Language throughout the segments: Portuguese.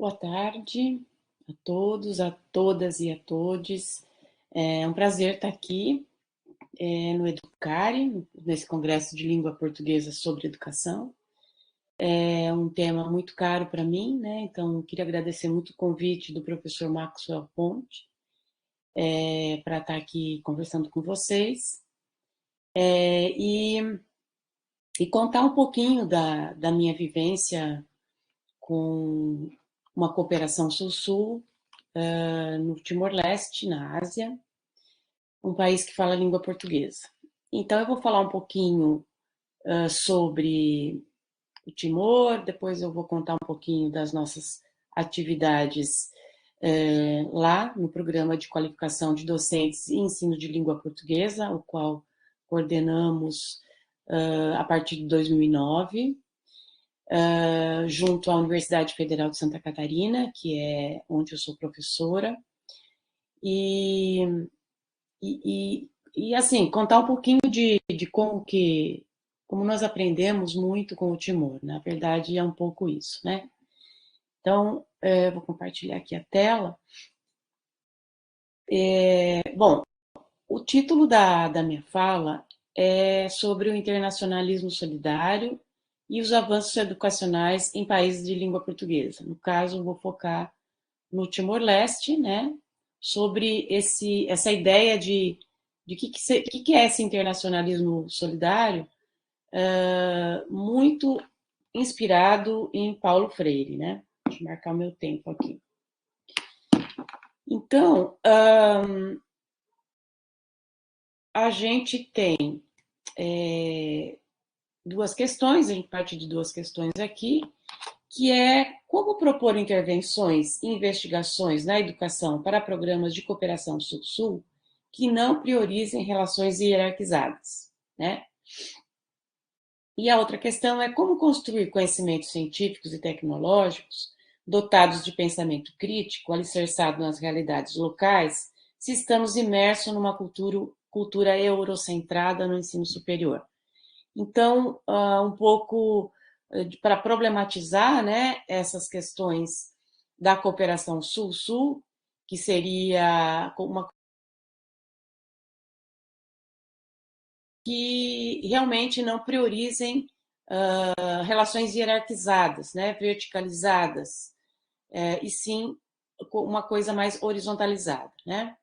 Boa tarde a todos, a todas e a todes. É um prazer estar aqui no Educare, nesse Congresso de Língua Portuguesa sobre Educação. É um tema muito caro para mim, né? Então, queria agradecer muito o convite do professor Maxwell Ponte para estar aqui conversando com vocês e contar um pouquinho da minha vivência com uma cooperação Sul-Sul no Timor-Leste, na Ásia, um país que fala a língua portuguesa. Então, eu vou falar um pouquinho sobre o Timor, depois eu vou contar um pouquinho das nossas atividades lá no programa de qualificação de docentes e ensino de língua portuguesa, o qual coordenamos a partir de 2009, junto à Universidade Federal de Santa Catarina, que é onde eu sou professora, e assim, contar um pouquinho de como nós aprendemos muito com o Timor. Na verdade, é um pouco isso, né? Então, vou compartilhar aqui a tela. Bom, o título da minha fala é sobre o internacionalismo solidário e os avanços educacionais em países de língua portuguesa. No caso, vou focar no Timor-Leste, né? Sobre essa ideia de que é esse internacionalismo solidário, muito inspirado em Paulo Freire, né? Deixa eu marcar o meu tempo aqui. Então, a gente tem duas questões, a gente parte de duas questões aqui, que é como propor intervenções e investigações na educação para programas de cooperação Sul-Sul que não priorizem relações hierarquizadas, né? E a outra questão é como construir conhecimentos científicos e tecnológicos dotados de pensamento crítico, alicerçado nas realidades locais, se estamos imersos numa cultura eurocentrada no ensino superior. Então, um pouco para problematizar, né, essas questões da cooperação Sul-Sul, que seria uma que realmente não priorizem relações hierarquizadas, né, verticalizadas, e sim uma coisa mais horizontalizada, né?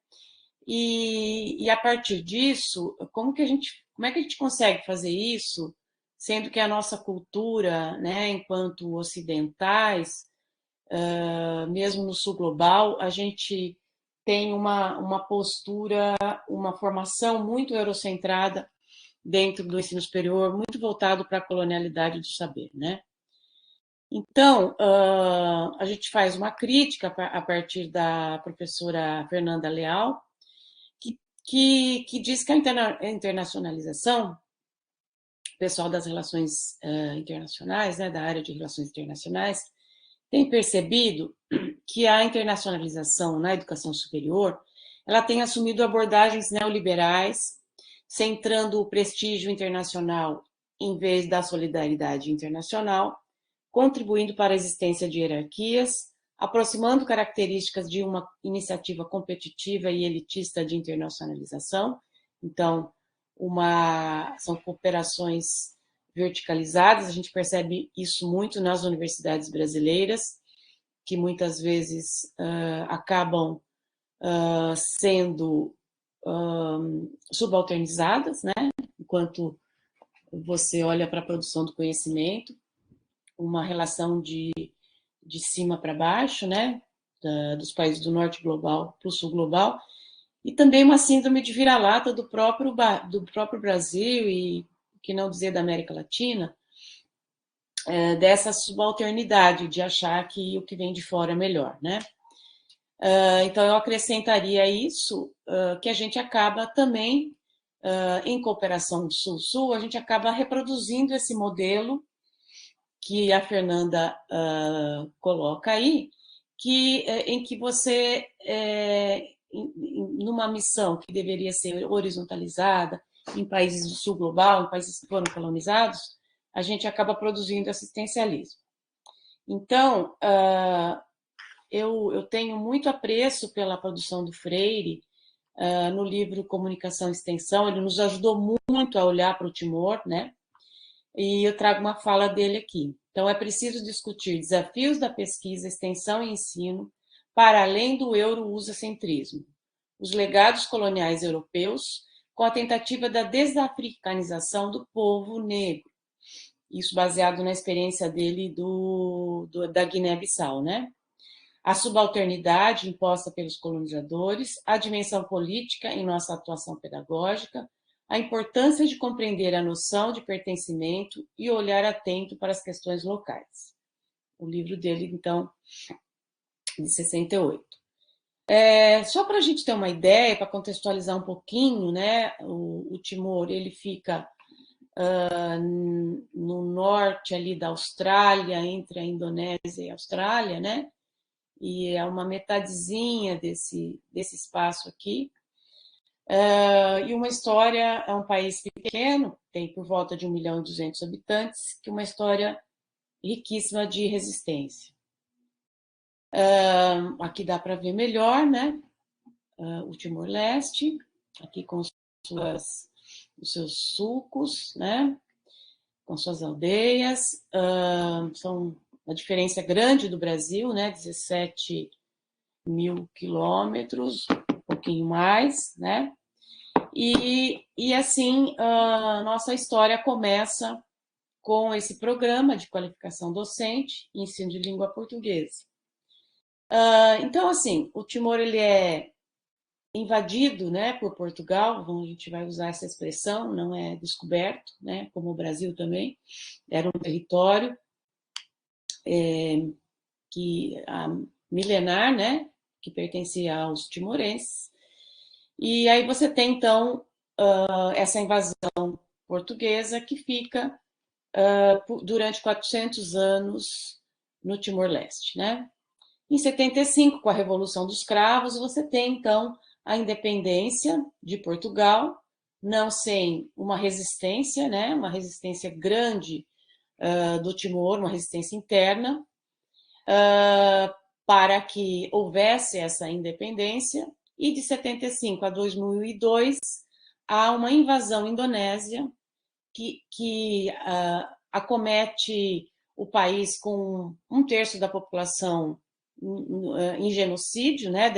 E a partir disso, como é que a gente consegue fazer isso, sendo que a nossa cultura, né, enquanto ocidentais, mesmo no sul global, a gente tem uma postura, uma formação muito eurocentrada dentro do ensino superior, muito voltado para a colonialidade do saber, né? Então, a gente faz uma crítica a partir da professora Fernanda Leal, que diz que a internacionalização, o pessoal das relações internacionais, né, da área de relações internacionais, tem percebido que a internacionalização na educação superior, ela tem assumido abordagens neoliberais, centrando o prestígio internacional em vez da solidariedade internacional, contribuindo para a existência de hierarquias, aproximando características de uma iniciativa competitiva e elitista de internacionalização. Então, são cooperações verticalizadas, a gente percebe isso muito nas universidades brasileiras, que muitas vezes acabam sendo subalternizadas, né? Enquanto você olha para a produção do conhecimento, uma relação de cima para baixo, né? Dos países do norte global para o sul global, e também uma síndrome de vira-lata do próprio Brasil e, que não dizer, da América Latina, dessa subalternidade, de achar que o que vem de fora é melhor, né? Então, eu acrescentaria isso, que a gente acaba também, em cooperação Sul-Sul, a gente acaba reproduzindo esse modelo que a Fernanda coloca aí, em que você, numa missão que deveria ser horizontalizada, em países do sul global, em países que foram colonizados, a gente acaba produzindo assistencialismo. Então, eu tenho muito apreço pela produção do Freire no livro Comunicação e Extensão. Ele nos ajudou muito a olhar para o Timor, né? E eu trago uma fala dele aqui. Então, é preciso discutir desafios da pesquisa, extensão e ensino para além do euro-usacentrismo, os legados coloniais europeus, com a tentativa da desafricanização do povo negro. Isso baseado na experiência dele da Guiné-Bissau, né? A subalternidade imposta pelos colonizadores, a dimensão política em nossa atuação pedagógica, a importância de compreender a noção de pertencimento e olhar atento para as questões locais. O livro dele, então, de 68. Só para a gente ter uma ideia, para contextualizar um pouquinho, né, o Timor, ele fica no norte ali da Austrália, entre a Indonésia e a Austrália, né? E é uma metadezinha desse espaço aqui. E uma história, é um país pequeno, tem por volta de 1.200.000 habitantes, que é uma história riquíssima de resistência. Aqui dá para ver melhor, né? O Timor-Leste, aqui com os seus sulcos, né? Com suas aldeias, são uma diferença grande do Brasil, né? 17.000 quilômetros, um pouquinho mais, né? E assim, nossa história começa com esse programa de qualificação docente e ensino de língua portuguesa. Então, assim, o Timor ele é invadido, né, por Portugal, a gente vai usar essa expressão, não é descoberto, né, como o Brasil também, era um território milenar, né, que pertencia aos timorenses. E aí você tem, então, essa invasão portuguesa que fica durante 400 anos no Timor-Leste, né? Em 75, com a Revolução dos Cravos, você tem, então, a independência de Portugal, não sem uma resistência, né? Uma resistência grande do Timor, uma resistência interna, para que houvesse essa independência. E de 75 a 2002, há uma invasão indonésia que acomete o país com 1/3 da população em genocídio, né,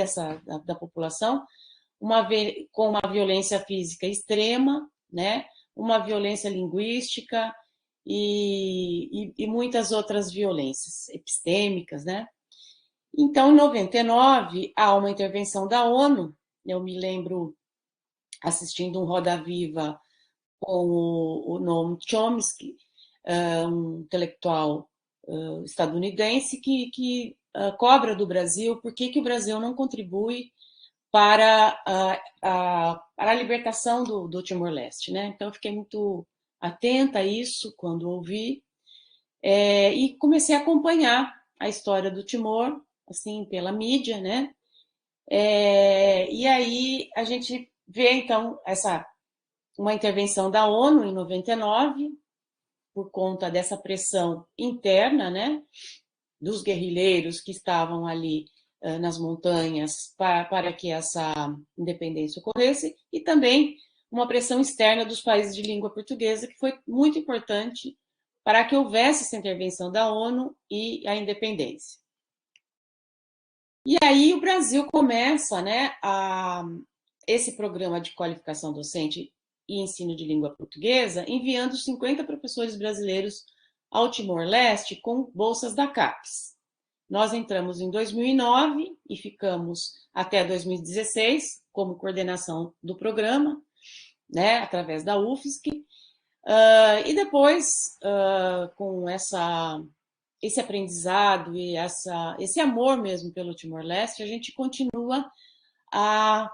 da população, com uma violência física extrema, né, uma violência linguística e muitas outras violências epistêmicas, né? Então, em 99, há uma intervenção da ONU. Eu me lembro assistindo um Roda Viva com o Noam Chomsky, um intelectual estadunidense que cobra do Brasil por que o Brasil não contribui para a libertação do Timor-Leste, né? Então, eu fiquei muito atenta a isso quando ouvi e comecei a acompanhar a história do Timor, assim, pela mídia, né? E aí a gente vê, então, uma intervenção da ONU em 99, por conta dessa pressão interna, né, dos guerrilheiros que estavam ali nas montanhas para que essa independência ocorresse, e também uma pressão externa dos países de língua portuguesa, que foi muito importante para que houvesse essa intervenção da ONU e a independência. E aí o Brasil começa, né, esse programa de qualificação docente e ensino de língua portuguesa, enviando 50 professores brasileiros ao Timor-Leste com bolsas da CAPES. Nós entramos em 2009 e ficamos até 2016 como coordenação do programa, né, através da UFSC, e depois, com esse aprendizado e esse amor mesmo pelo Timor-Leste, a gente continua a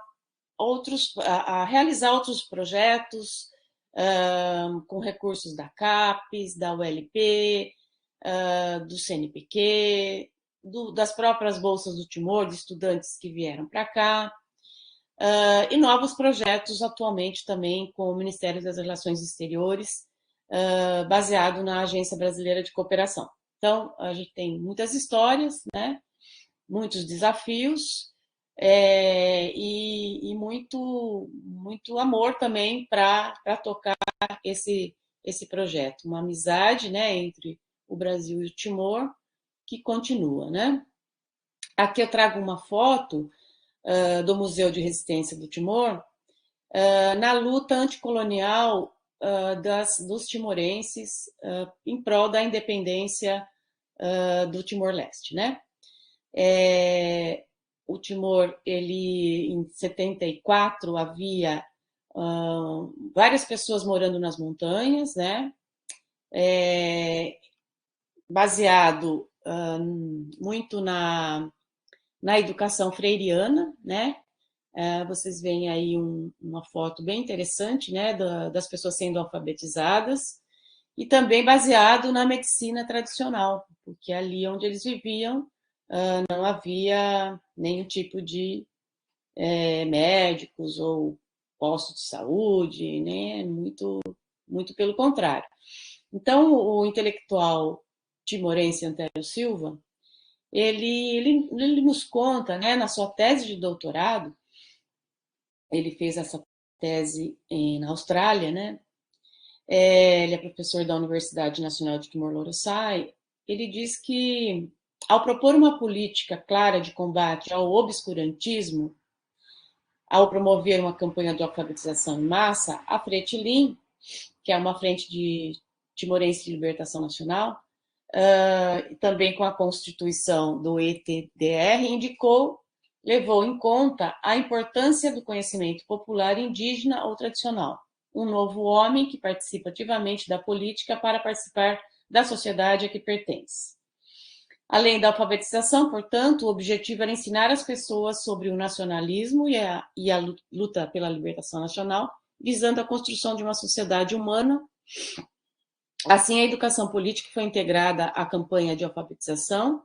realizar outros projetos com recursos da CAPES, da ULP, do CNPq, das próprias bolsas do Timor, de estudantes que vieram para cá, e novos projetos atualmente também com o Ministério das Relações Exteriores, baseado na Agência Brasileira de Cooperação. Então, a gente tem muitas histórias, né? muitos desafios e muito amor também para tocar esse projeto. Uma amizade, né, entre o Brasil e o Timor, que continua, né? Aqui eu trago uma foto do Museu de Resistência do Timor, na luta anticolonial dos timorenses em prol da independência do Timor-Leste, né? O Timor, ele em 74 havia várias pessoas morando nas montanhas, né? Baseado muito na educação freiriana, né? Vocês veem aí uma foto bem interessante, né, das pessoas sendo alfabetizadas, e também baseado na medicina tradicional, porque ali onde eles viviam não havia nenhum tipo de médicos ou postos de saúde, né, muito pelo contrário. Então, o intelectual timorense Antero Silva, ele nos conta, né, na sua tese de doutorado, ele fez essa tese na Austrália, né? Ele é professor da Universidade Nacional de Timor-Leste. Ele diz que, ao propor uma política clara de combate ao obscurantismo, ao promover uma campanha de alfabetização em massa, a Frente LIM, que é uma frente de timorense de libertação nacional, também com a constituição do ETDR, levou em conta a importância do conhecimento popular indígena ou tradicional. Um novo homem que participa ativamente da política para participar da sociedade a que pertence. Além da alfabetização, portanto, o objetivo era ensinar as pessoas sobre o nacionalismo e a luta pela libertação nacional, visando a construção de uma sociedade humana. Assim, a educação política foi integrada à campanha de alfabetização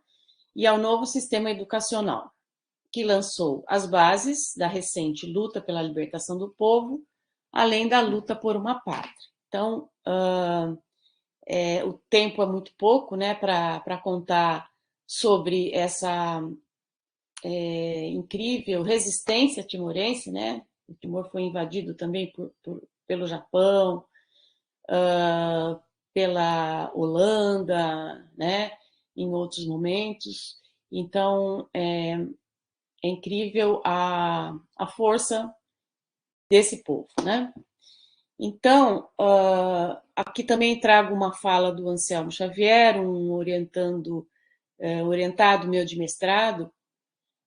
e ao novo sistema educacional, que lançou as bases da recente luta pela libertação do povo, além da luta por uma pátria. Então, o tempo é muito pouco, né, para contar sobre essa incrível resistência timorense, né? O Timor foi invadido também pelo Japão, pela Holanda, né? Em outros momentos. Então, é incrível a força desse povo, né? Então, aqui também trago uma fala do Anselmo Xavier, um orientado meu de mestrado,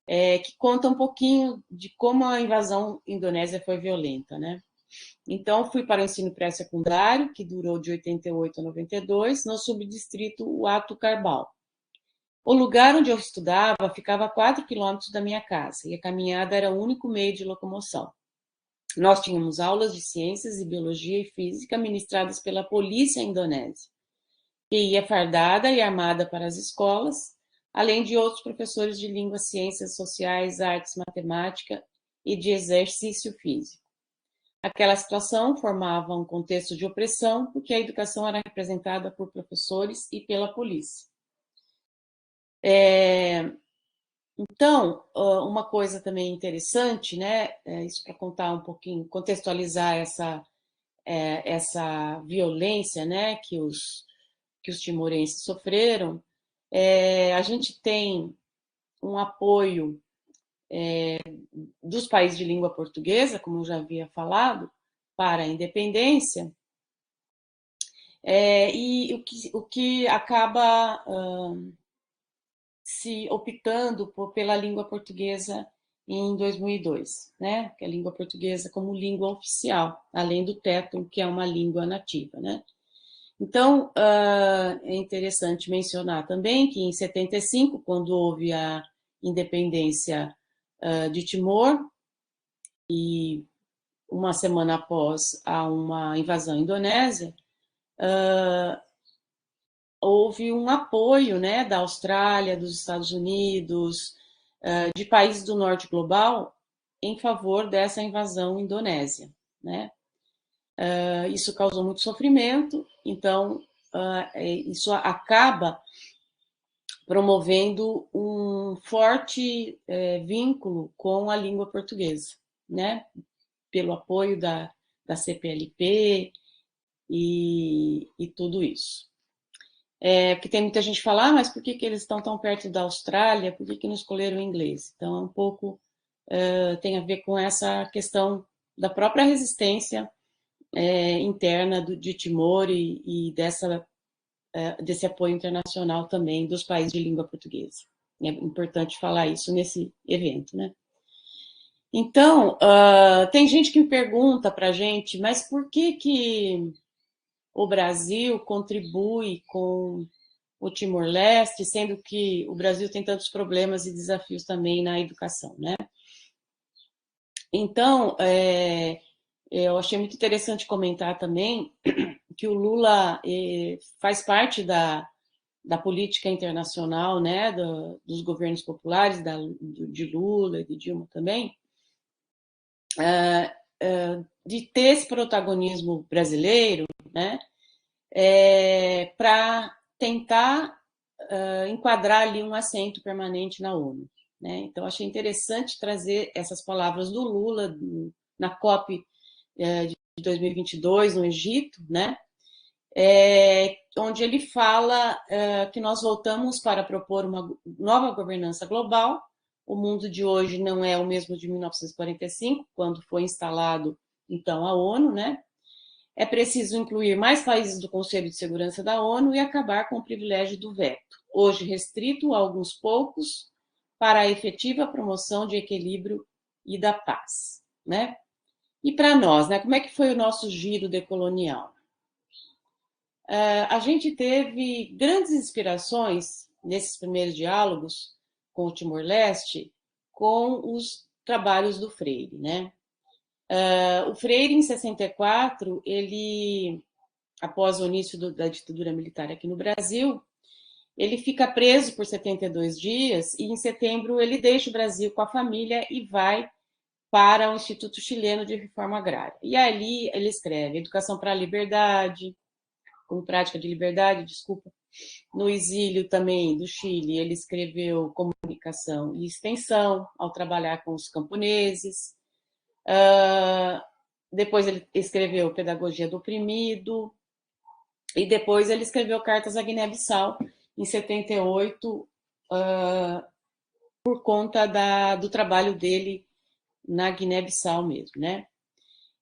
que conta um pouquinho de como a invasão indonésia foi violenta, né? Então, fui para o ensino pré-secundário, que durou de 88 a 92, no subdistrito Watu Carbal. O lugar onde eu estudava ficava a 4 quilômetros da minha casa, e a caminhada era o único meio de locomoção. Nós tínhamos aulas de ciências e biologia e física ministradas pela polícia indonésia, que ia fardada e armada para as escolas, além de outros professores de língua, ciências sociais, artes, matemática e de exercício físico. Aquela situação formava um contexto de opressão, porque a educação era representada por professores e pela polícia. Então, uma coisa também interessante, né, isso para contar um pouquinho, contextualizar essa violência, né, que os timorenses sofreram, a gente tem um apoio dos países de língua portuguesa, como eu já havia falado, para a independência, e o que acaba se optando pela língua portuguesa em 2002, né? Que é a língua portuguesa como língua oficial, além do téton, que é uma língua nativa, né? Então, é interessante mencionar também que em 75, quando houve a independência de Timor, e uma semana após uma invasão indonésia, houve um apoio, né, da Austrália, dos Estados Unidos, de países do norte global em favor dessa invasão indonésia, né? Isso causou muito sofrimento, então isso acaba promovendo um forte vínculo com a língua portuguesa, né? Pelo apoio da CPLP e tudo isso. Porque tem muita gente que fala, mas por que eles estão tão perto da Austrália? Por que não escolheram o inglês? Então, é um pouco tem a ver com essa questão da própria resistência interna de Timor e desse apoio internacional também dos países de língua portuguesa. É importante falar isso nesse evento, né? Então, tem gente que me pergunta para a gente, mas por que o Brasil contribui com o Timor-Leste, sendo que o Brasil tem tantos problemas e desafios também na educação, né? Então, eu achei muito interessante comentar também que o Lula faz parte da política internacional, né, dos governos populares, de Lula e de Dilma também, de ter esse protagonismo brasileiro, né, para tentar enquadrar ali um assento permanente na ONU. Né? Então, achei interessante trazer essas palavras do Lula na COP de 2022, no Egito, né? Onde ele fala que nós voltamos para propor uma nova governança global. O mundo de hoje não é o mesmo de 1945, quando foi instalado, então, a ONU, né? É preciso incluir mais países do Conselho de Segurança da ONU e acabar com o privilégio do veto, hoje restrito a alguns poucos, para a efetiva promoção de equilíbrio e da paz. Né? E para nós, né, como é que foi o nosso giro decolonial? A gente teve grandes inspirações nesses primeiros diálogos com o Timor-Leste com os trabalhos do Freire, né? O Freire, em 64, ele, após o início da ditadura militar aqui no Brasil, ele fica preso por 72 dias e, em setembro, ele deixa o Brasil com a família e vai para o Instituto Chileno de Reforma Agrária. E ali ele escreve Educação para a Liberdade, como prática de liberdade, desculpa. No exílio também do Chile, ele escreveu Comunicação e Extensão, ao trabalhar com os camponeses. Depois ele escreveu Pedagogia do Oprimido, e depois ele escreveu Cartas à Guiné-Bissau, em 78, por conta do trabalho dele na Guiné-Bissau mesmo, né?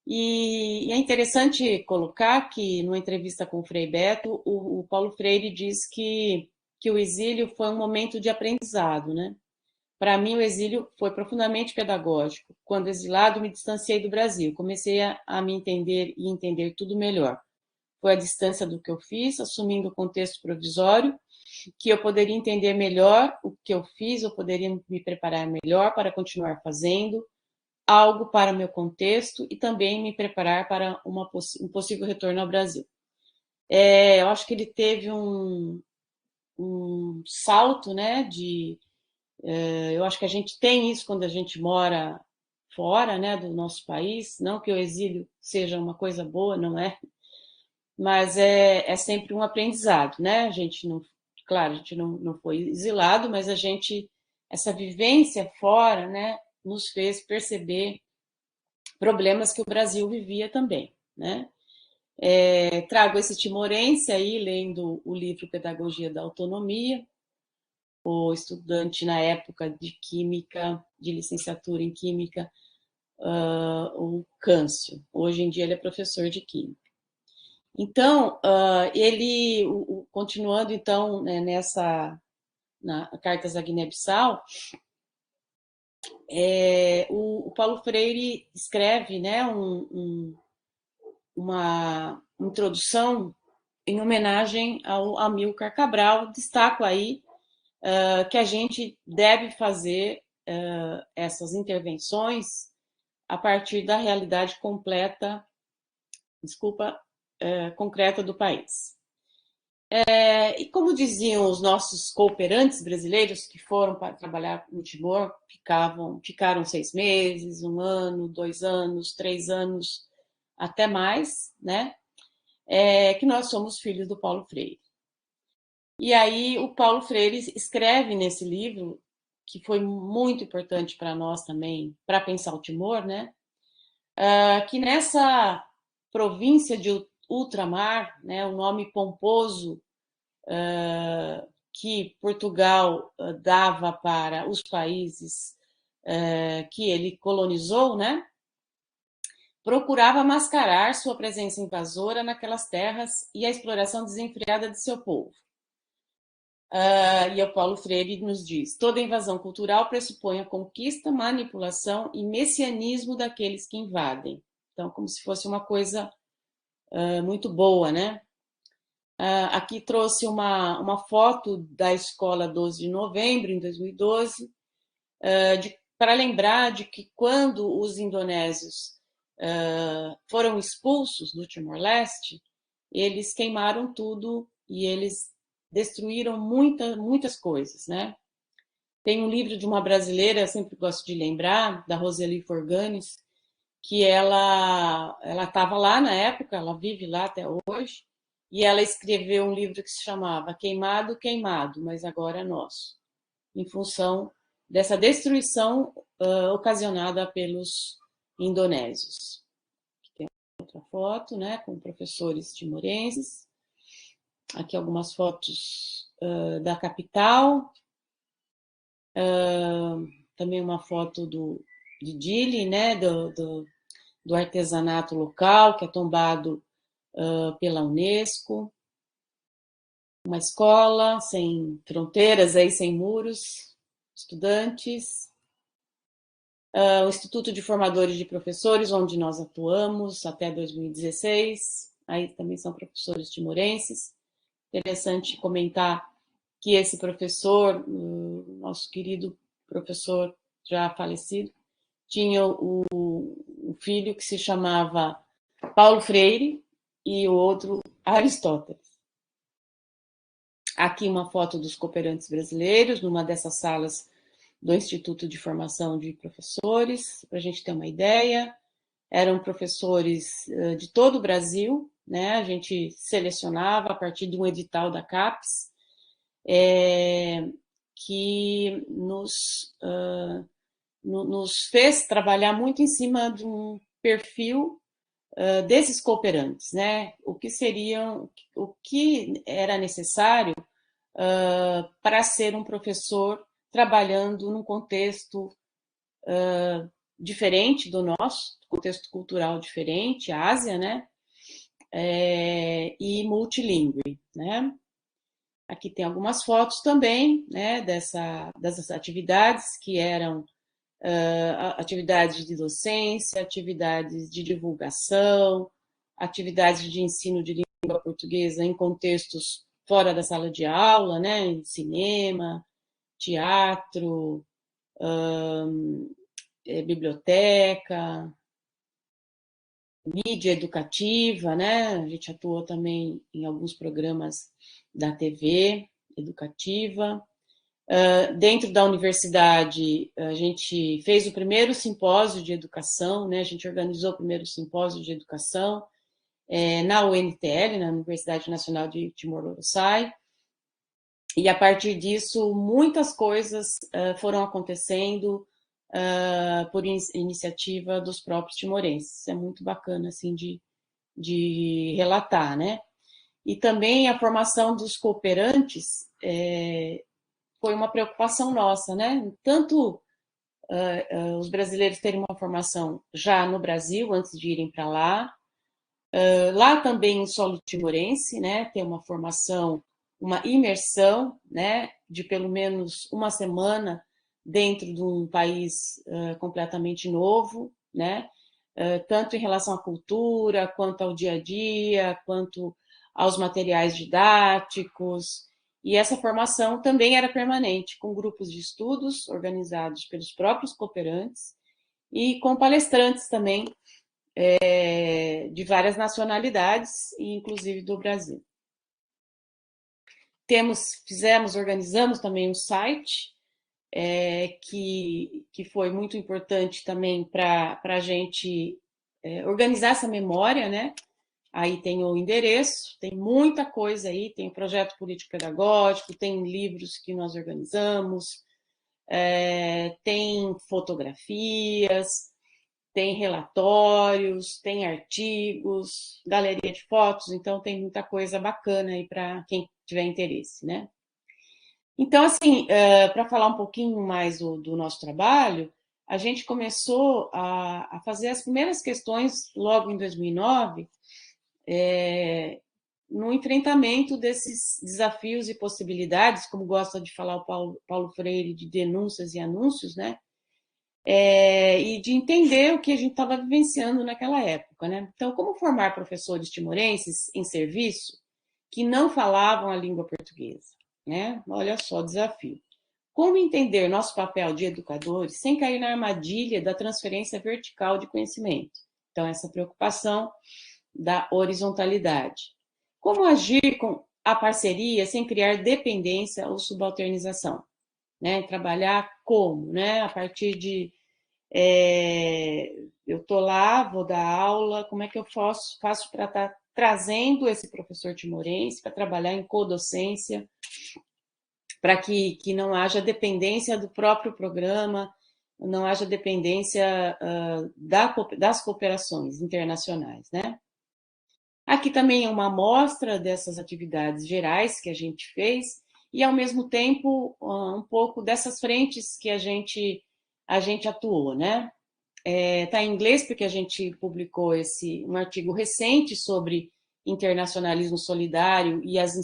E é interessante colocar que, numa entrevista com o Frei Beto, o Paulo Freire diz que o exílio foi um momento de aprendizado, né? Para mim, o exílio foi profundamente pedagógico. Quando exilado, me distanciei do Brasil, comecei a me entender e entender tudo melhor. Foi a distância do que eu fiz, assumindo o contexto provisório, que eu poderia entender melhor o que eu fiz, eu poderia me preparar melhor para continuar fazendo algo para meu contexto e também me preparar para um possível retorno ao Brasil. Eu acho que ele teve um salto, né, eu acho que a gente tem isso quando a gente mora fora, né, do nosso país, não que o exílio seja uma coisa boa, não é, mas é sempre um aprendizado, né, a gente não, claro, a gente não foi exilado, mas essa vivência fora, né, nos fez perceber problemas que o Brasil vivia também, né. Trago esse timorense aí, lendo o livro Pedagogia da Autonomia, o estudante na época de Química, de licenciatura em Química, o Câncio. Hoje em dia ele é professor de Química. Então, ele, continuando então né, na Cartas à Guiné-Bissau, o Paulo Freire escreve né, uma introdução em homenagem ao Amílcar Cabral. Destaco aí que a gente deve fazer essas intervenções a partir da realidade concreta do país. E como diziam os nossos cooperantes brasileiros que foram para trabalhar no Timor, ficaram 6 meses, 1 ano, 2 anos, 3 anos, até mais, né? Que nós somos filhos do Paulo Freire. E aí o Paulo Freire escreve nesse livro que foi muito importante para nós também, para pensar o Timor, né? Que nessa província de ultramar, né, o nome pomposo que Portugal dava para os países que ele colonizou, né, procurava mascarar sua presença invasora naquelas terras e a exploração desenfreada de seu povo. E o Paulo Freire nos diz: toda invasão cultural pressupõe a conquista, manipulação e messianismo daqueles que invadem. Então, como se fosse uma coisa muito boa, né? Aqui trouxe uma foto da escola 12 de novembro, em 2012, para lembrar de que quando os indonésios foram expulsos do Timor-Leste, eles queimaram tudo e eles destruíram muitas coisas, né? Tem um livro de uma brasileira, eu sempre gosto de lembrar, da Roseli Forganis, que ela estava lá na época, ela vive lá até hoje, e ela escreveu um livro que se chamava Queimado, Queimado, mas agora é nosso, em função dessa destruição ocasionada pelos indonésios. Tem outra foto, né, com professores timorenses. Aqui algumas fotos da capital. Também uma foto de Dili, né, do artesanato local, que é tombado pela Unesco. Uma escola sem fronteiras, aí, sem muros, estudantes. O Instituto de Formadores de Professores, onde nós atuamos até 2016. Aí também são professores timorenses. Interessante comentar que esse professor, nosso querido professor já falecido, tinha um filho que se chamava Paulo Freire e o outro Aristóteles. Aqui uma foto dos cooperantes brasileiros, numa dessas salas do Instituto de Formação de Professores, para a gente ter uma ideia. Eram professores de todo o Brasil, né? A gente selecionava a partir de um edital da CAPES, que nos fez trabalhar muito em cima de um perfil desses cooperantes, né? O que era necessário para ser um professor trabalhando num contexto diferente do nosso, contexto cultural diferente, Ásia, né? E multilingüe, né? Aqui tem algumas fotos também, né, dessas atividades que eram atividades de docência, atividades de divulgação, atividades de ensino de língua portuguesa em contextos fora da sala de aula, né, em cinema, teatro, biblioteca, mídia educativa, né? A gente atuou também em alguns programas da TV educativa. Dentro da universidade, a gente fez o primeiro simpósio de educação, né? A gente organizou o primeiro simpósio de educação na UNTL, na Universidade Nacional de Timor-Leste, e a partir disso, muitas coisas foram acontecendo por iniciativa dos próprios timorenses. É muito bacana, assim, de relatar, né? E também a formação dos cooperantes foi uma preocupação nossa, né? Tanto os brasileiros terem uma formação já no Brasil, antes de irem para lá, lá também em solo timorense, né? Ter uma formação, uma imersão, né? De pelo menos uma semana dentro de um país completamente novo, né? Tanto em relação à cultura, quanto ao dia a dia, quanto aos materiais didáticos. E essa formação também era permanente, com grupos de estudos organizados pelos próprios cooperantes e com palestrantes também de várias nacionalidades, inclusive do Brasil. Organizamos também um site que foi muito importante também para a gente organizar essa memória, né? Aí tem o endereço, tem muita coisa aí, tem o projeto político-pedagógico, tem livros que nós organizamos, tem fotografias, tem relatórios, tem artigos, galeria de fotos, então tem muita coisa bacana aí para quem tiver interesse, né? Então, assim, para falar um pouquinho mais do nosso trabalho, a gente começou a fazer as primeiras questões logo em 2009, no enfrentamento desses desafios e possibilidades, como gosta de falar o Paulo Freire, de denúncias e anúncios, né? E de entender o que a gente estava vivenciando naquela época, né? Então, como formar professores timorenses em serviço que não falavam a língua portuguesa, né? Olha só o desafio. Como entender nosso papel de educadores sem cair na armadilha da transferência vertical de conhecimento? Então, essa preocupação da horizontalidade. Como agir com a parceria sem criar dependência ou subalternização? Né? Trabalhar como? Né? A partir de eu estou lá, vou dar aula, como é que eu faço para estar trazendo esse professor timorense para trabalhar em codocência, para que não haja dependência do próprio programa, não haja dependência das cooperações internacionais, né? Aqui também é uma amostra dessas atividades gerais que a gente fez e, ao mesmo tempo, um pouco dessas frentes que a gente atuou, né? Está em inglês porque a gente publicou um artigo recente sobre internacionalismo solidário e as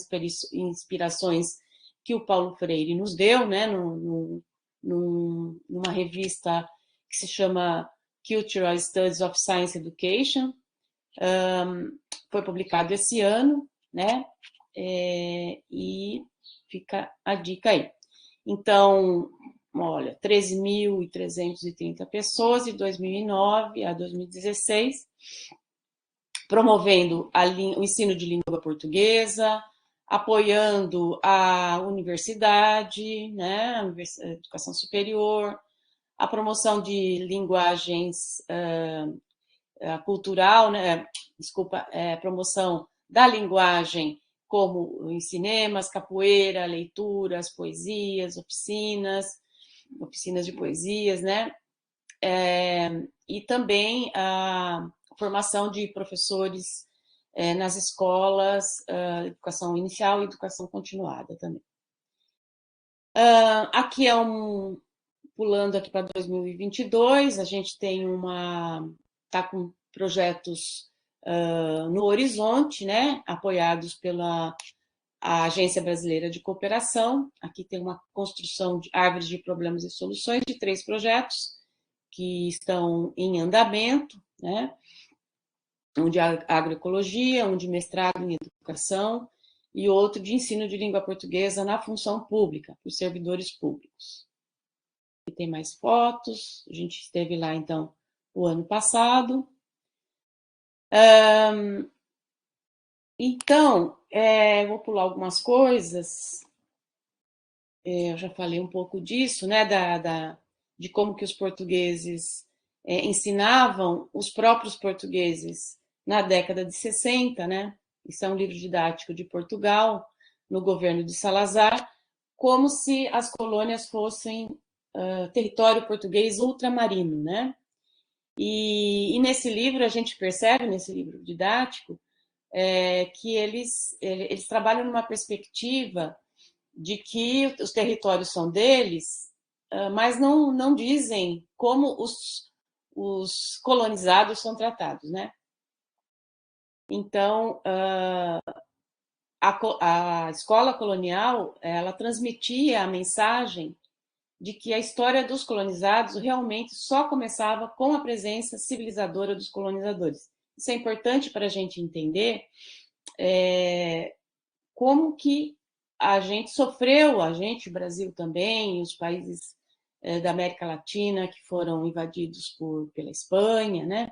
inspirações que o Paulo Freire nos deu, né, numa revista que se chama Cultural Studies of Science Education. Foi publicado esse ano, né, e fica a dica aí. Então, olha, 13.330 pessoas de 2009 a 2016, promovendo o ensino de língua portuguesa, apoiando a universidade, né, a educação superior, a promoção de linguagens cultural, né, promoção da linguagem como em cinemas, capoeira, leituras, poesias, oficinas de poesias, né? E também a formação de professores nas escolas, educação inicial e educação continuada também. Aqui pulando aqui para 2022, a gente tem está com projetos no horizonte, né, apoiados pela Agência Brasileira de Cooperação. Aqui tem uma construção de árvores de problemas e soluções de 3 projetos que estão em andamento, né? Um de agroecologia, um de mestrado em educação e outro de ensino de língua portuguesa na função pública, para os servidores públicos. E tem mais fotos, a gente esteve lá, então, o ano passado. Então, vou pular algumas coisas. Eu já falei um pouco disso, né, de como que os portugueses ensinavam os próprios portugueses na década de 60, né? Isso é um livro didático de Portugal, no governo de Salazar, como se as colônias fossem território português ultramarino, né? E nesse livro, a gente percebe, nesse livro didático, que eles trabalham numa perspectiva de que os territórios são deles, mas não dizem como os colonizados são tratados, né? Então, a escola colonial, ela transmitia a mensagem de que a história dos colonizados realmente só começava com a presença civilizadora dos colonizadores. Isso é importante para a gente entender como que a gente sofreu, o Brasil também, os países da América Latina que foram invadidos pela Espanha, né?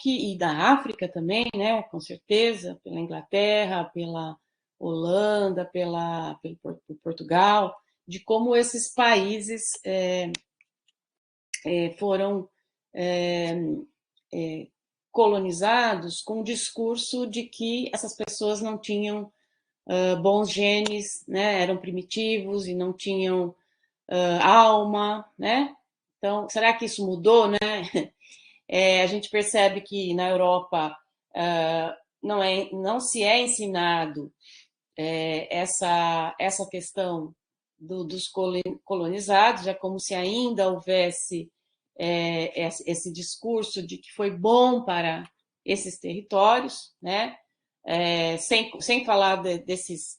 E da África também, né? Com certeza, pela Inglaterra, pela Holanda, pelo Portugal, de como esses países foram colonizados com o discurso de que essas pessoas não tinham bons genes, né, eram primitivos e não tinham alma, né? Então, será que isso mudou, né? A gente percebe que na Europa não se é ensinado essa questão dos colonizados, é como se ainda houvesse esse discurso de que foi bom para esses territórios, né? Sem falar desses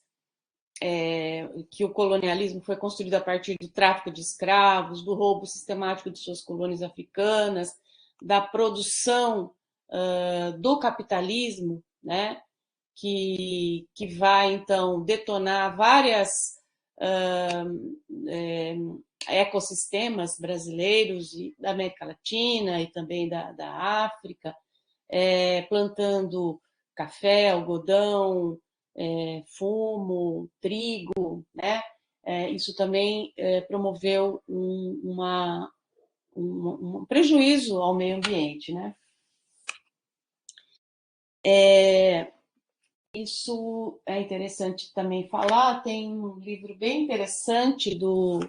que o colonialismo foi construído a partir do tráfico de escravos, do roubo sistemático de suas colônias africanas, da produção do capitalismo, né? Que vai, então, detonar várias ecossistemas brasileiros e da América Latina e também da África, plantando café, algodão, fumo, trigo, né? Isso também promoveu um prejuízo ao meio ambiente, né? Isso é interessante também falar. Tem um livro bem interessante do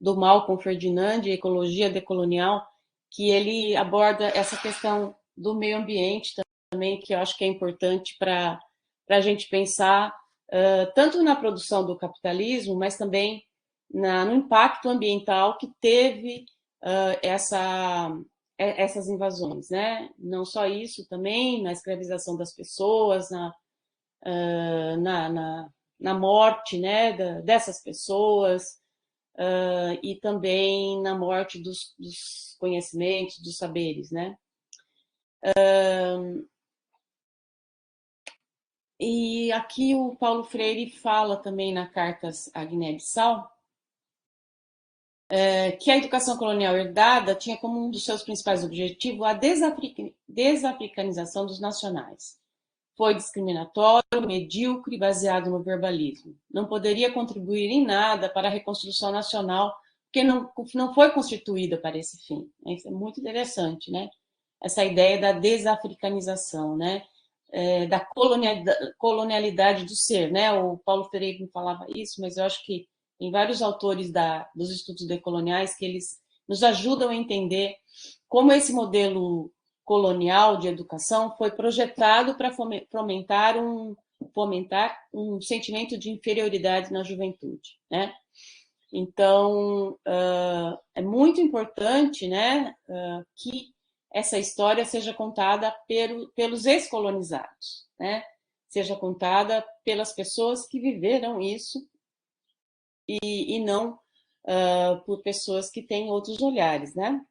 Malcolm Ferdinand, Ecologia Decolonial, que ele aborda essa questão do meio ambiente também, que eu acho que é importante para a gente pensar tanto na produção do capitalismo, mas também no impacto ambiental que teve essas invasões, né? Não só isso, também na escravização das pessoas, na morte, né, dessas pessoas e também na morte dos conhecimentos, dos saberes, né? E aqui o Paulo Freire fala também na Cartas à Guiné-Bissau que a educação colonial herdada tinha como um dos seus principais objetivos a desafricanização dos nacionais. Foi discriminatório, medíocre, baseado no verbalismo. Não poderia contribuir em nada para a reconstrução nacional, porque não foi constituída para esse fim. Isso é muito interessante, né? Essa ideia da desafricanização, né? Da colonialidade do ser, né? O Paulo Freire não falava isso, mas eu acho que tem vários autores dos estudos decoloniais que eles nos ajudam a entender como esse modelo colonial de educação foi projetado para fomentar um sentimento de inferioridade na juventude, né? Então, é muito importante, né, que essa história seja contada pelos ex-colonizados, né? Seja contada pelas pessoas que viveram isso e não por pessoas que têm outros olhares, né?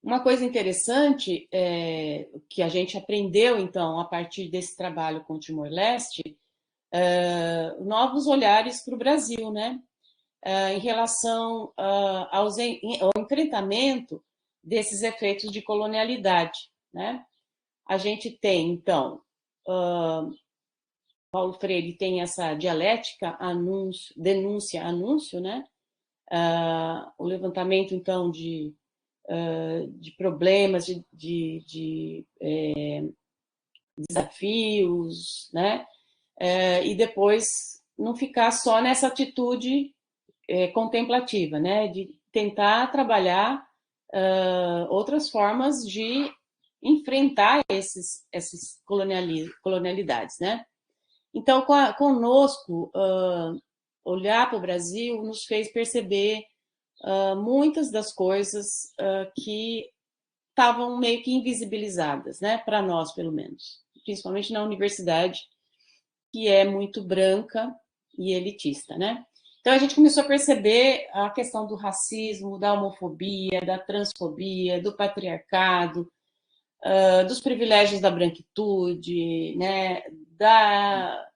Uma coisa interessante que a gente aprendeu, então, a partir desse trabalho com o Timor-Leste, novos olhares para o Brasil, né? Em relação ao enfrentamento desses efeitos de colonialidade, né? A gente tem, então, Paulo Freire tem essa dialética denúncia-anúncio, né? O levantamento, então, de problemas, de desafios, né? E depois não ficar só nessa atitude contemplativa, né? De tentar trabalhar outras formas de enfrentar essas colonialidades, né? Então, conosco, olhar para o Brasil nos fez perceber muitas das coisas que estavam meio que invisibilizadas, né? Para nós, pelo menos. Principalmente na universidade, que é muito branca e elitista, né? Então, a gente começou a perceber a questão do racismo, da homofobia, da transfobia, do patriarcado, dos privilégios da branquitude, né?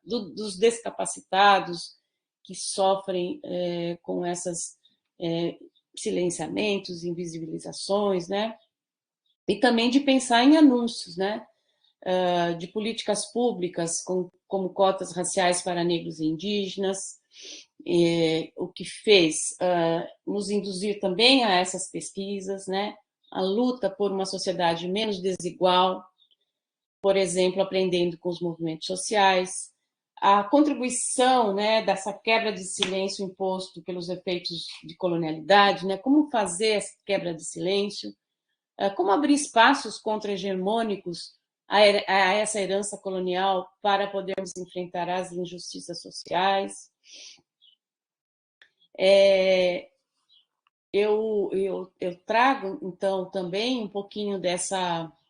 Dos descapacitados que sofrem com esses silenciamentos, invisibilizações, né? E também de pensar em anúncios, né? De políticas públicas como cotas raciais para negros e indígenas, o que fez nos induzir também a essas pesquisas, né? A luta por uma sociedade menos desigual, por exemplo, aprendendo com os movimentos sociais, a contribuição, né, dessa quebra de silêncio imposto pelos efeitos de colonialidade, né, como fazer essa quebra de silêncio, como abrir espaços contra-hegemônicos a essa herança colonial para podermos enfrentar as injustiças sociais. Eu trago, então, também um pouquinho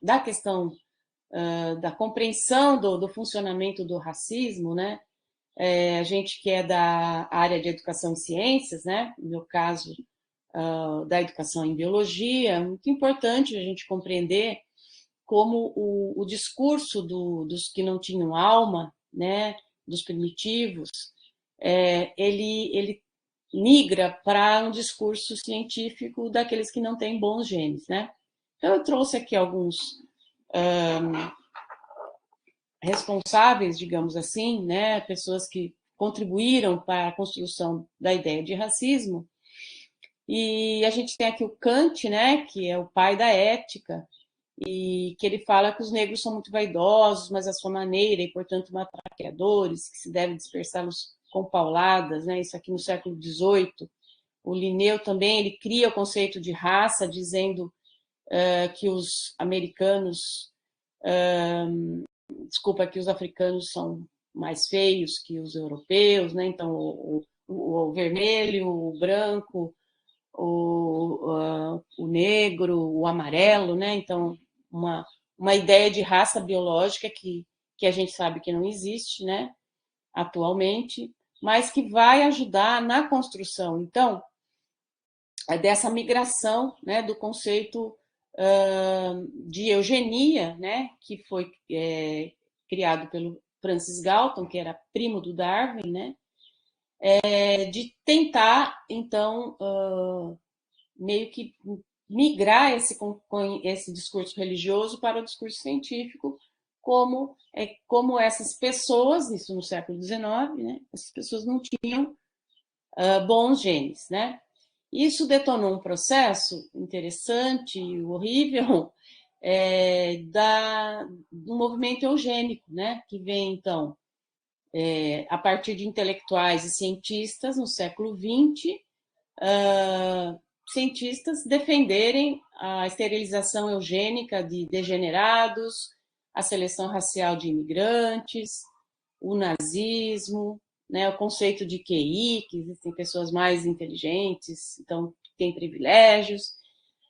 da questão da compreensão do funcionamento do racismo, né? A gente que é da área de educação e ciências, né? No meu caso, da educação em biologia, é muito importante a gente compreender como o discurso dos que não tinham alma, né? Dos primitivos, ele migra para um discurso científico daqueles que não têm bons genes, né? Então, eu trouxe aqui alguns responsáveis, digamos assim, né, pessoas que contribuíram para a construção da ideia de racismo. E a gente tem aqui o Kant, né, que é o pai da ética, e que ele fala que os negros são muito vaidosos, mas à sua maneira, e portanto matraqueadores, que se deve dispersá-los com pauladas, né, isso aqui no século XVIII. O Linneu também, ele cria o conceito de raça, dizendo que os americanos que os africanos são mais feios que os europeus, né? Então o vermelho, o branco, o negro, o amarelo, né? Então uma ideia de raça biológica que a gente sabe que não existe, né? Atualmente, mas que vai ajudar na construção, então, dessa migração, né? Do conceito de eugenia, né? Que foi criado pelo Francis Galton, que era primo do Darwin, né? De tentar, então, meio que migrar esse discurso religioso para o discurso científico, como essas pessoas, isso no século XIX, né? Essas pessoas não tinham bons genes, né? Isso detonou um processo interessante e horrível do movimento eugênico, né? Que vem, então, a partir de intelectuais e cientistas no século XX, cientistas defenderem a esterilização eugênica de degenerados, a seleção racial de imigrantes, o nazismo, né, o conceito de QI, que existem pessoas mais inteligentes, então têm privilégios.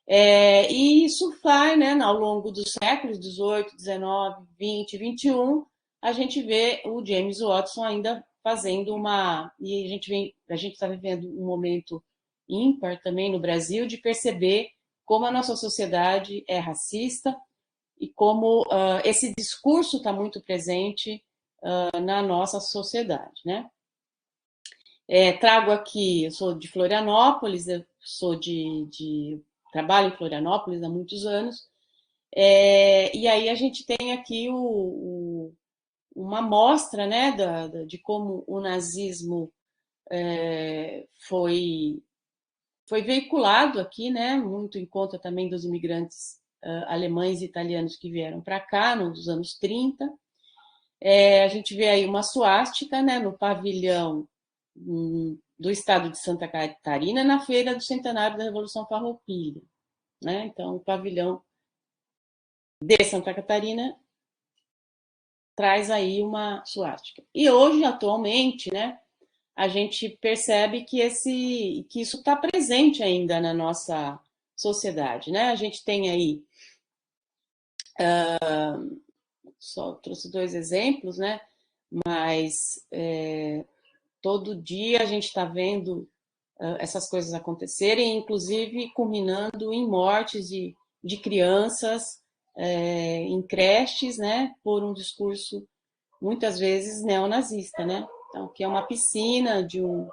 E isso vai, né, ao longo dos séculos 18, 19, 20, 21, a gente vê o James Watson ainda fazendo e a gente está vivendo um momento ímpar também no Brasil de perceber como a nossa sociedade é racista e como esse discurso está muito presente na nossa sociedade, né? Trago aqui, eu sou de Florianópolis, eu sou trabalho em Florianópolis há muitos anos, e aí a gente tem aqui uma amostra, né, de como o nazismo foi veiculado aqui, né, muito em conta também dos imigrantes alemães e italianos que vieram para cá nos anos 30. A gente vê aí uma suástica, né, no pavilhão do estado de Santa Catarina, na feira do centenário da Revolução Farroupilha, né? Então, o pavilhão de Santa Catarina traz aí uma suástica. E hoje, atualmente, né, a gente percebe que isso está presente ainda na nossa sociedade, né? A gente tem aí, só trouxe 2 exemplos, né? Mas todo dia a gente está vendo essas coisas acontecerem, inclusive culminando em mortes de crianças em creches, né, por um discurso muitas vezes neonazista, né? Então, que é uma piscina de um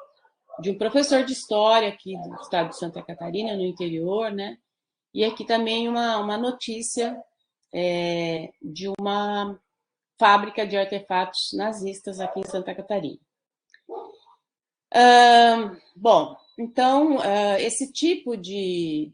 professor de história aqui do estado de Santa Catarina, no interior, né? E aqui também uma notícia de uma fábrica de artefatos nazistas aqui em Santa Catarina. Bom, então, esse tipo de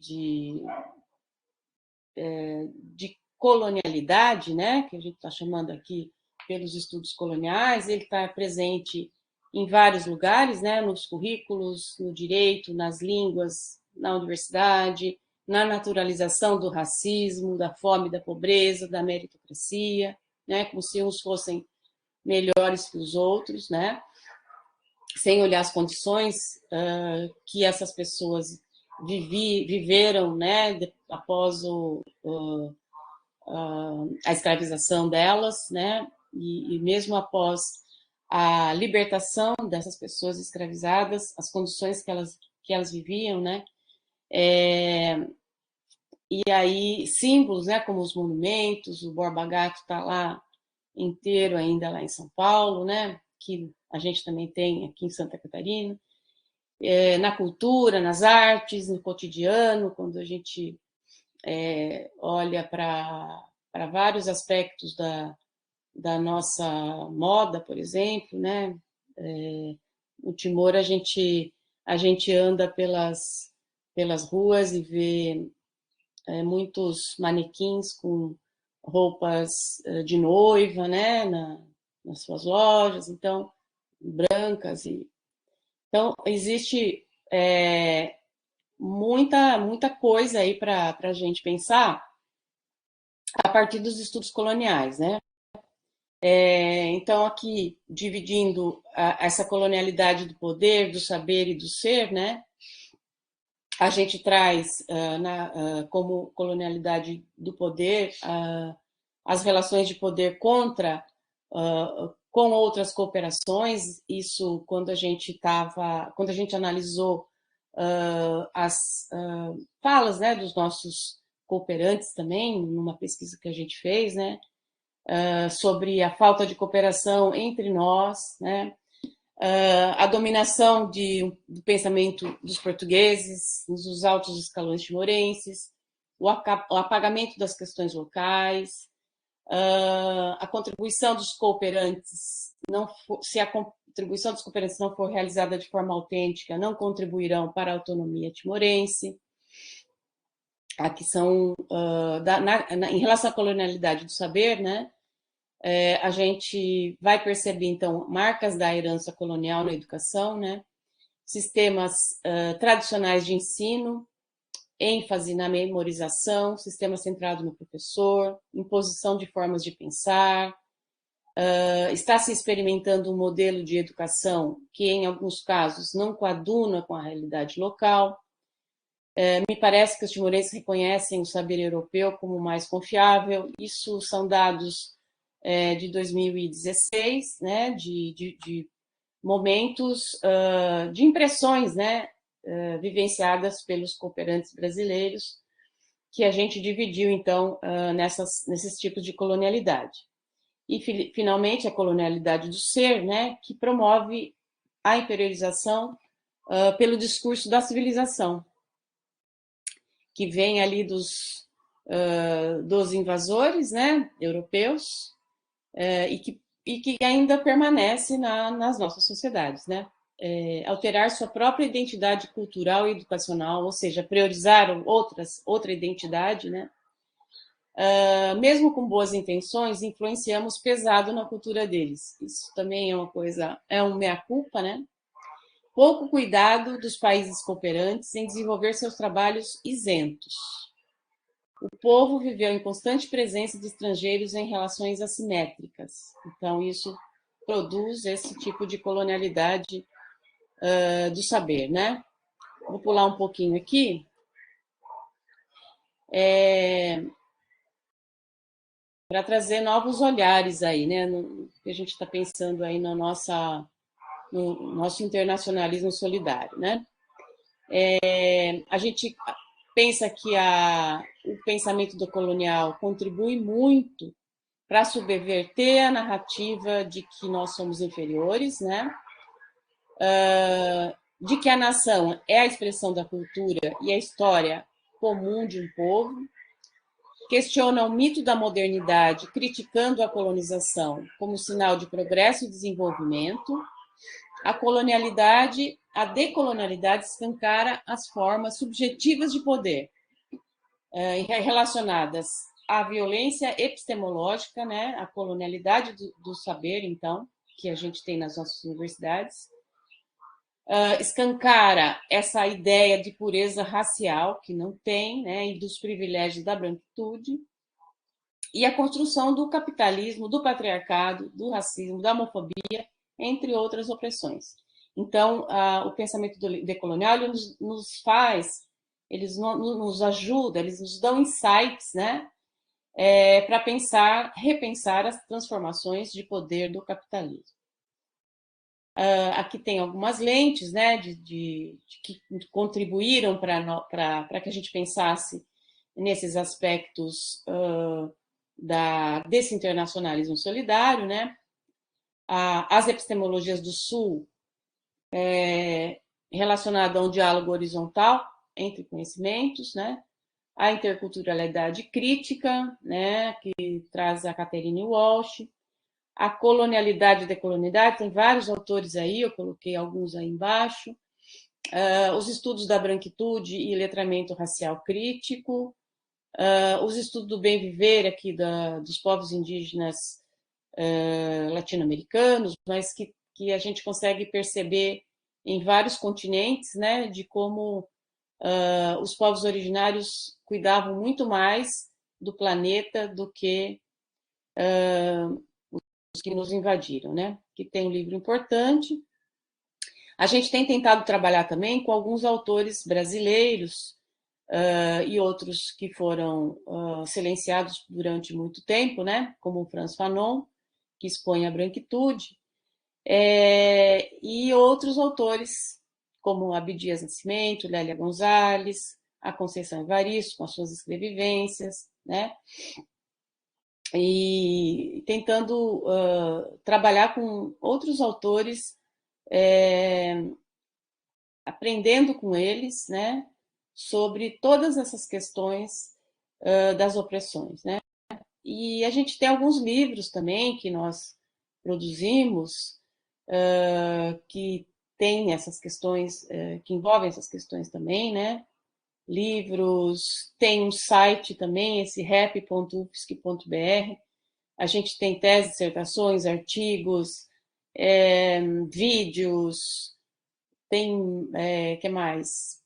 colonialidade, né, que a gente está chamando aqui pelos estudos coloniais, ele está presente em vários lugares, né, nos currículos, no direito, nas línguas, na universidade, na naturalização do racismo, da fome, da pobreza, da meritocracia, né, como se uns fossem melhores que os outros, né, sem olhar as condições que essas pessoas viveram, né, após a escravização delas, né, e mesmo após a libertação dessas pessoas escravizadas, as condições que elas viviam, né, e aí símbolos, né, como os monumentos, o Borba Gato está lá inteiro ainda lá em São Paulo, né, que a gente também tem aqui em Santa Catarina, na cultura, nas artes, no cotidiano, quando a gente olha para vários aspectos da nossa moda, por exemplo, né? No Timor a gente anda pelas ruas e vê muitos manequins com roupas de noiva, né? Nas suas lojas, então brancas então existe muita coisa aí para a gente pensar a partir dos estudos coloniais, né? Então, aqui, dividindo essa colonialidade do poder, do saber e do ser, né? A gente traz como colonialidade do poder as relações de poder com outras cooperações. Isso quando a gente analisou as falas, né, dos nossos cooperantes também, numa pesquisa que a gente fez, né? Sobre a falta de cooperação entre nós, né? A dominação do pensamento dos portugueses, dos altos escalões timorenses, o apagamento das questões locais, a contribuição dos cooperantes, se a contribuição dos cooperantes não for realizada de forma autêntica, não contribuirão para a autonomia timorense. Aqui são, em relação à colonialidade do saber, né? A gente vai perceber, então, marcas da herança colonial na educação, né? Sistemas tradicionais de ensino, ênfase na memorização, sistema centrado no professor, imposição de formas de pensar, está se experimentando um modelo de educação que, em alguns casos, não coaduna com a realidade local. Me parece que os timorenses reconhecem o saber europeu como mais confiável. Isso são dados de 2016, né, de momentos de impressões, né, vivenciadas pelos cooperantes brasileiros, que a gente dividiu, então, nesses tipos de colonialidade. E, finalmente, a colonialidade do ser, né, que promove a imperialização pelo discurso da civilização, que vem ali dos invasores, né, europeus, e que ainda permanece nas nossas sociedades, né? Alterar sua própria identidade cultural e educacional, ou seja, priorizar outra identidade, né? Mesmo com boas intenções, influenciamos pesado na cultura deles. Isso também é uma coisa, é um meia-culpa, né? Pouco cuidado dos países cooperantes em desenvolver seus trabalhos isentos. O povo viveu em constante presença de estrangeiros em relações assimétricas. Então, isso produz esse tipo de colonialidade do saber, né? Vou pular um pouquinho aqui. Para trazer novos olhares aí, né? No que a gente está pensando aí no nosso internacionalismo solidário, né? A gente pensa que o pensamento do colonial contribui muito para subverter a narrativa de que nós somos inferiores, né? De que a nação é a expressão da cultura e a história comum de um povo, questiona o mito da modernidade, criticando a colonização como sinal de progresso e desenvolvimento. A decolonialidade escancara as formas subjetivas de poder relacionadas a violência epistemológica, né, a colonialidade do saber, então, que a gente tem nas nossas universidades, escancara essa ideia de pureza racial, que não tem, né, e dos privilégios da branquitude, e a construção do capitalismo, do patriarcado, do racismo, da homofobia, entre outras opressões. Então, o pensamento decolonial ele nos faz, eles nos ajuda, eles nos dão insights, né, para pensar, repensar as transformações de poder do capitalismo. Aqui tem algumas lentes, né, que contribuíram para que a gente pensasse nesses aspectos desse internacionalismo solidário, né? As epistemologias do Sul, relacionada a um diálogo horizontal entre conhecimentos, né? A interculturalidade crítica, né, que traz a Catherine Walsh, a colonialidade e decolonialidade, tem vários autores aí, eu coloquei alguns aí embaixo, os estudos da branquitude e letramento racial crítico, os estudos do bem viver aqui dos povos indígenas latino-americanos, mas que a gente consegue perceber em vários continentes, né, de como os povos originários cuidavam muito mais do planeta do que os que nos invadiram, né? Que tem um livro importante. A gente tem tentado trabalhar também com alguns autores brasileiros e outros que foram silenciados durante muito tempo, né? Como o Frantz Fanon, que expõe a branquitude, e outros autores, como Abdias Nascimento, Lélia Gonzalez, a Conceição Evaristo, com as suas escrevivências, né? E tentando trabalhar com outros autores, aprendendo com eles, né? Sobre todas essas questões das opressões, né? E a gente tem alguns livros também que nós produzimos que tem essas questões, que envolvem essas questões também, né? Livros, tem um site também, esse rap.ufsc.br. A gente tem teses, dissertações, artigos, vídeos, tem, que mais?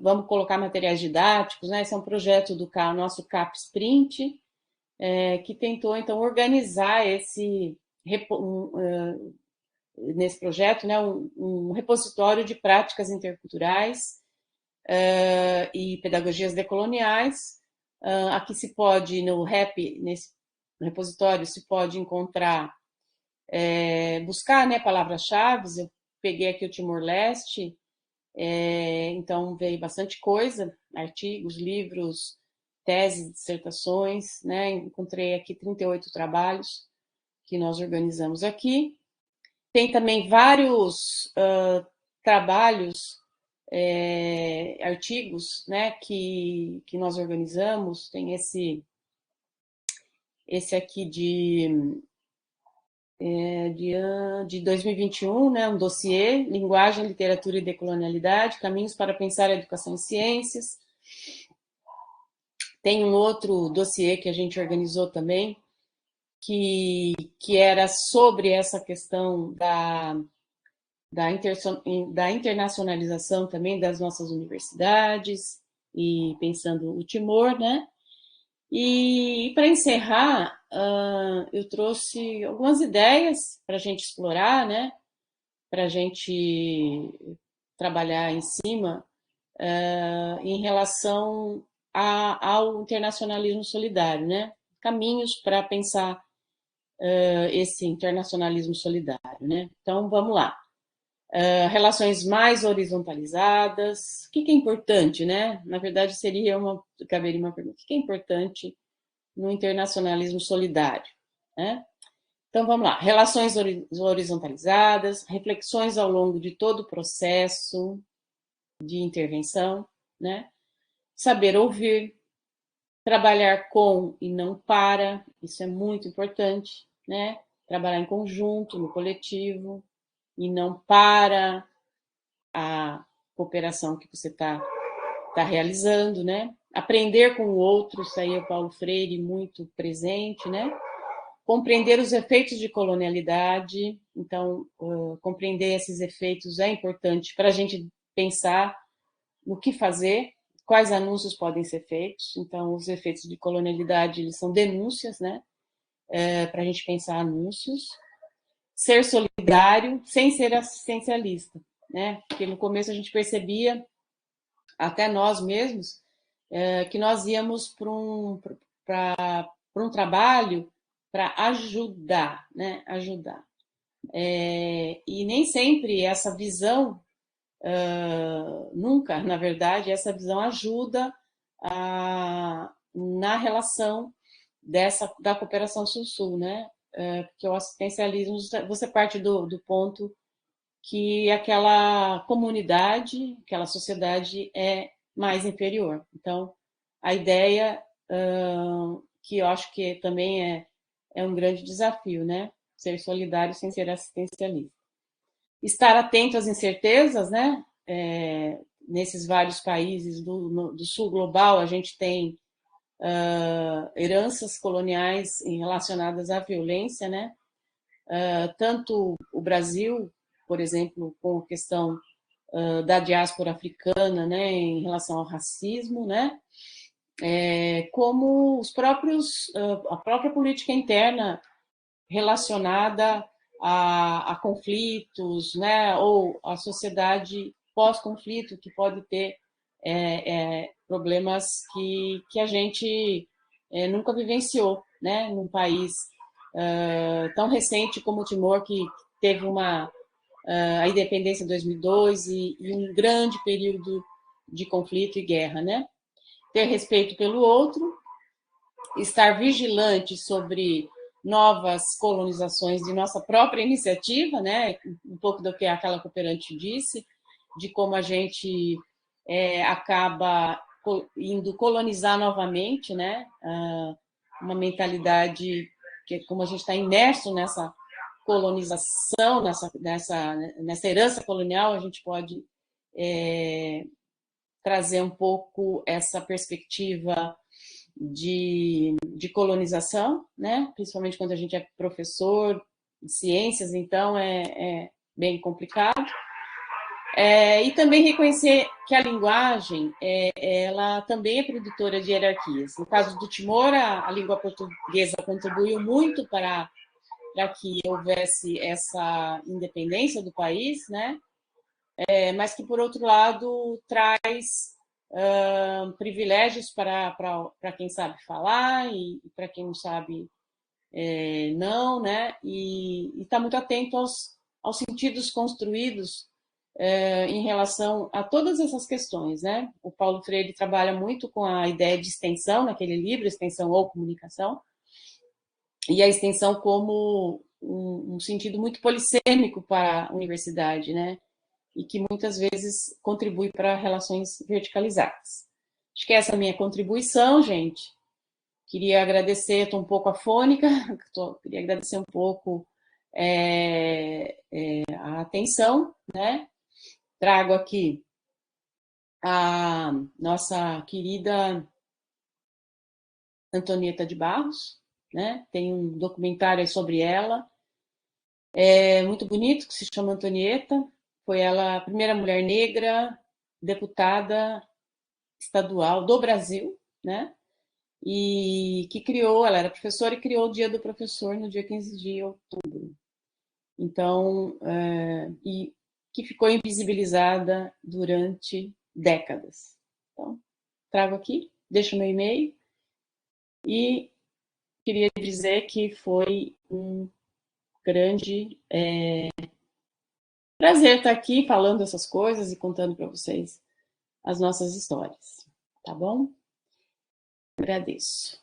Vamos colocar materiais didáticos, né? Esse é um projeto do nosso CAPES Print, que tentou, então, organizar nesse projeto, né, um repositório de práticas interculturais e pedagogias decoloniais. Aqui se pode, no REP, nesse repositório, se pode encontrar, buscar, né, palavras-chave. Eu peguei aqui o Timor-Leste, então veio bastante coisa, artigos, livros, teses, dissertações, né? Encontrei aqui 38 trabalhos que nós organizamos aqui. Tem também vários trabalhos, artigos, né, que nós organizamos. Tem esse aqui de 2021, né, um dossiê, Linguagem, Literatura e Decolonialidade, Caminhos para Pensar a Educação e Ciências. Tem um outro dossiê que a gente organizou também, que era sobre essa questão da internacionalização também das nossas universidades, e pensando o Timor, né? E para encerrar, eu trouxe algumas ideias para a gente explorar, né? Para a gente trabalhar em cima em relação ao internacionalismo solidário, né? Caminhos para pensar esse internacionalismo solidário, né? Então, vamos lá. Relações mais horizontalizadas. O que é importante, né? Na verdade, caberia uma pergunta. O que é importante no internacionalismo solidário, né? Então, vamos lá. Relações horizontalizadas, reflexões ao longo de todo o processo de intervenção, né? Saber ouvir, trabalhar com e não para, isso é muito importante, né? Trabalhar em conjunto, no coletivo, e não para a cooperação que você está realizando, né? aprender com o outro, isso aí é o Paulo Freire muito presente, né? Compreender os efeitos de colonialidade, então, compreender esses efeitos é importante para a gente pensar no que fazer, quais anúncios podem ser feitos. Então, os efeitos de colonialidade, eles são denúncias, né? Para a gente pensar anúncios. Ser solidário sem ser assistencialista, né? Porque no começo a gente percebia, até nós mesmos, que nós íamos para um trabalho para ajudar, né? Ajudar. E nem sempre essa visão, nunca, na verdade, essa visão ajuda na relação da cooperação sul-sul, né? Porque o assistencialismo, você parte do ponto que aquela comunidade, aquela sociedade é mais inferior. Então, a ideia, que eu acho que também é um grande desafio, né? Ser solidário sem ser assistencialista. Estar atento às incertezas, né? Nesses vários países do sul global, a gente tem heranças coloniais relacionadas à violência, né? Tanto o Brasil, por exemplo, com a questão da diáspora africana, né, em relação ao racismo, né? Como a própria política interna relacionada a conflitos, né, ou a sociedade pós-conflito, que pode ter problemas que a gente nunca vivenciou, né, num país tão recente como o Timor, que teve a independência em 2002 e um grande período de conflito e guerra, né? Ter respeito pelo outro, estar vigilante sobre novas colonizações de nossa própria iniciativa, né? Um pouco do que aquela cooperante disse, de como a gente acaba indo colonizar novamente, né? Uma mentalidade que, como a gente está imerso nessa colonização, nessa herança colonial, a gente pode trazer um pouco essa perspectiva de colonização, né? Principalmente quando a gente é professor de ciências, então é bem complicado. E também reconhecer que a linguagem ela também é produtora de hierarquias. No caso do Timor, a língua portuguesa contribuiu muito para que houvesse essa independência do país, né? Mas que, por outro lado, traz privilégios para quem sabe falar e para quem não sabe, não, né? E está muito atento aos sentidos construídos em relação a todas essas questões, né? O Paulo Freire trabalha muito com a ideia de extensão, naquele livro, Extensão ou Comunicação, e a extensão como um sentido muito polissêmico para a universidade, né? E que muitas vezes contribui para relações verticalizadas. Acho que essa é a minha contribuição, gente. Queria agradecer, estou um pouco afônica, queria agradecer um pouco a atenção, né? Trago aqui a nossa querida Antonieta de Barros, né? Tem um documentário sobre ela, muito bonito, que se chama Antonieta. Foi ela a primeira mulher negra deputada estadual do Brasil, né? E que ela era professora e criou o Dia do Professor no dia 15 de outubro. Então, e que ficou invisibilizada durante décadas. Então, trago aqui, deixo meu e-mail e queria dizer que foi um grande prazer estar aqui falando essas coisas e contando para vocês as nossas histórias, tá bom? Agradeço.